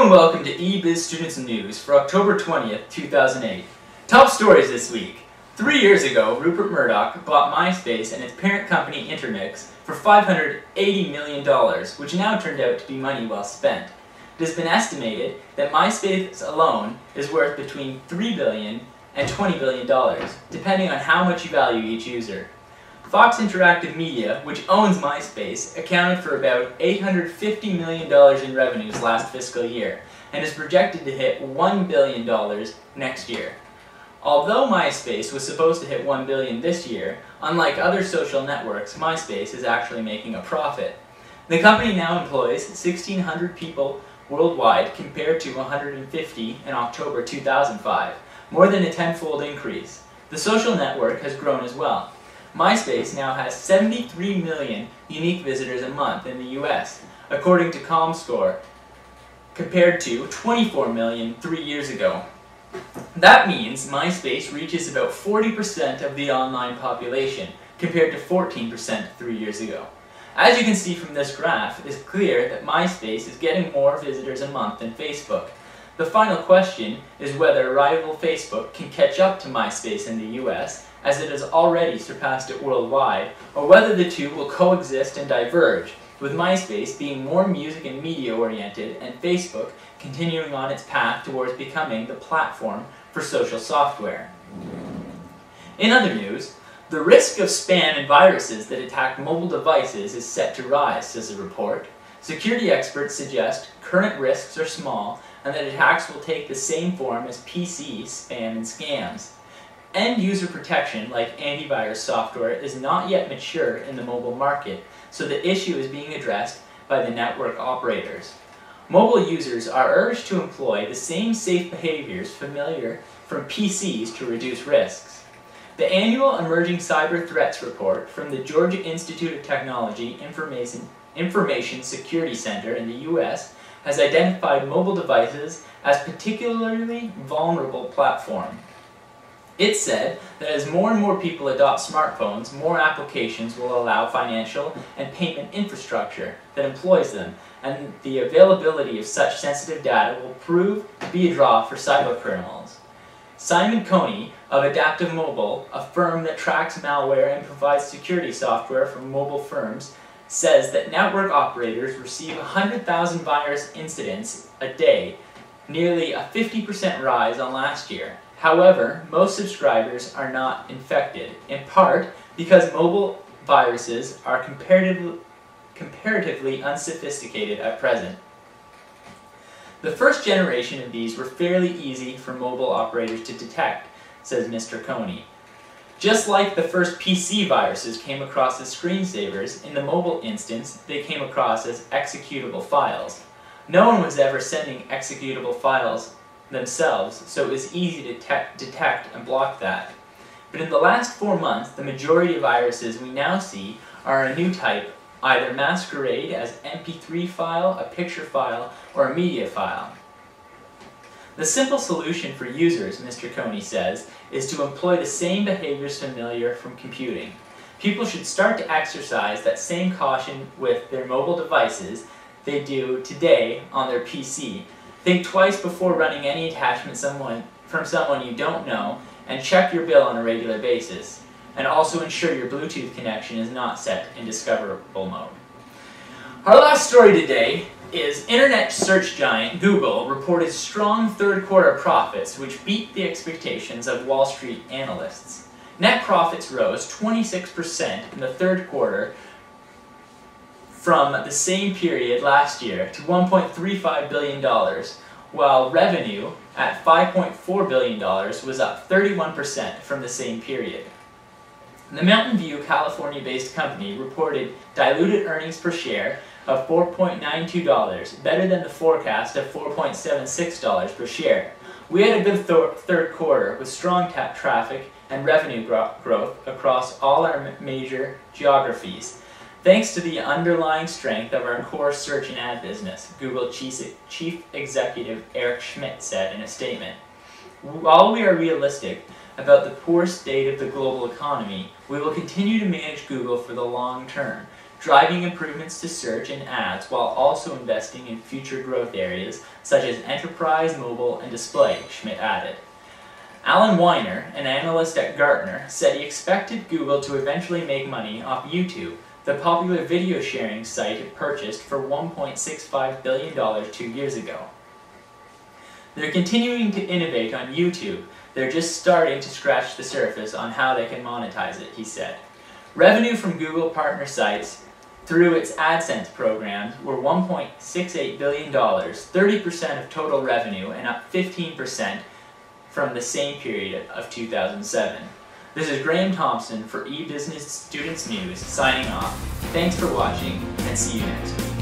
and welcome to e.biz.students News for October 20th, 2008. Top stories this week. 3 years ago, Rupert Murdoch bought MySpace and its parent company Intermix for $580 million, which now turned out to be money well spent. It has been estimated that MySpace alone is worth between $3 billion and $20 billion, depending on how much you value each user. Fox Interactive Media, which owns MySpace, accounted for about $850 million in revenues last fiscal year, and is projected to hit $1 billion next year. Although MySpace was supposed to hit $1 billion this year, unlike other social networks, MySpace is actually making a profit. The company now employs 1,600 people worldwide compared to 150 in October 2005, more than a tenfold increase. The social network has grown as well. MySpace now has 73 million unique visitors a month in the US, according to ComScore, compared to 24 million 3 years ago. That means MySpace reaches about 40% of the online population, compared to 14% 3 years ago. As you can see from this graph, it is clear that MySpace is getting more visitors a month than Facebook. The final question is whether rival Facebook can catch up to MySpace in the US, as it has already surpassed it worldwide, or whether the two will coexist and diverge, with MySpace being more music and media oriented and Facebook continuing on its path towards becoming the platform for social software. In other news, the risk of spam and viruses that attack mobile devices is set to rise, says the report. Security experts suggest current risks are small and that attacks will take the same form as PC spam and scams. End-user protection, like antivirus software, is not yet mature in the mobile market, so the issue is being addressed by the network operators. Mobile users are urged to employ the same safe behaviors familiar from PCs to reduce risks. The annual Emerging Cyber Threats Report from the Georgia Institute of Technology Information Security Center in the US has identified mobile devices as particularly vulnerable platform. It said that as more and more people adopt smartphones, more applications will allow financial and payment infrastructure that employs them, and the availability of such sensitive data will prove to be a draw for cybercriminals. Simon Coney of Adaptive Mobile, a firm that tracks malware and provides security software for mobile firms, says that network operators receive 100,000 virus incidents a day, nearly a 50% rise on last year. However, most subscribers are not infected, in part because mobile viruses are comparatively unsophisticated at present. The first generation of these were fairly easy for mobile operators to detect, says Mr. Coney. Just like the first PC viruses came across as screensavers, in the mobile instance they came across as executable files. No one was ever sending executable files themselves, so it was easy to detect and block that. But in the last 4 months, the majority of viruses we now see are a new type, either masquerade as MP3 file, a picture file, or a media file. The simple solution for users, Mr. Coney says, is to employ the same behaviors familiar from computing. People should start to exercise that same caution with their mobile devices they do today on their PC. Think twice before running any attachment from someone you don't know, and check your bill on a regular basis. And also ensure your Bluetooth connection is not set in discoverable mode. Our last story today is internet search giant Google reported strong third quarter profits which beat the expectations of Wall Street analysts. Net profits rose 26% in the third quarter from the same period last year to $1.35 billion, while revenue at $5.4 billion was up 31% from the same period. The Mountain View, California-based company reported diluted earnings per share of $4.92, better than the forecast of $4.76 per share. We had a good third quarter with strong traffic and revenue growth across all our major geographies, thanks to the underlying strength of our core search and ad business, Google Chief Executive Eric Schmidt said in a statement. While we are realistic about the poor state of the global economy, we will continue to manage Google for the long term, driving improvements to search and ads while also investing in future growth areas such as enterprise, mobile, and display, Schmidt added. Alan Weiner, an analyst at Gartner, said he expected Google to eventually make money off YouTube, the popular video sharing site it purchased for $1.65 billion 2 years ago. They're continuing to innovate on YouTube. They're just starting to scratch the surface on how they can monetize it, he said. Revenue from Google partner sites through its AdSense programs were $1.68 billion, 30% of total revenue, and up 15% from the same period of 2007. This is Graham Thompson for eBusiness Students News, signing off. Thanks for watching, and see you next week.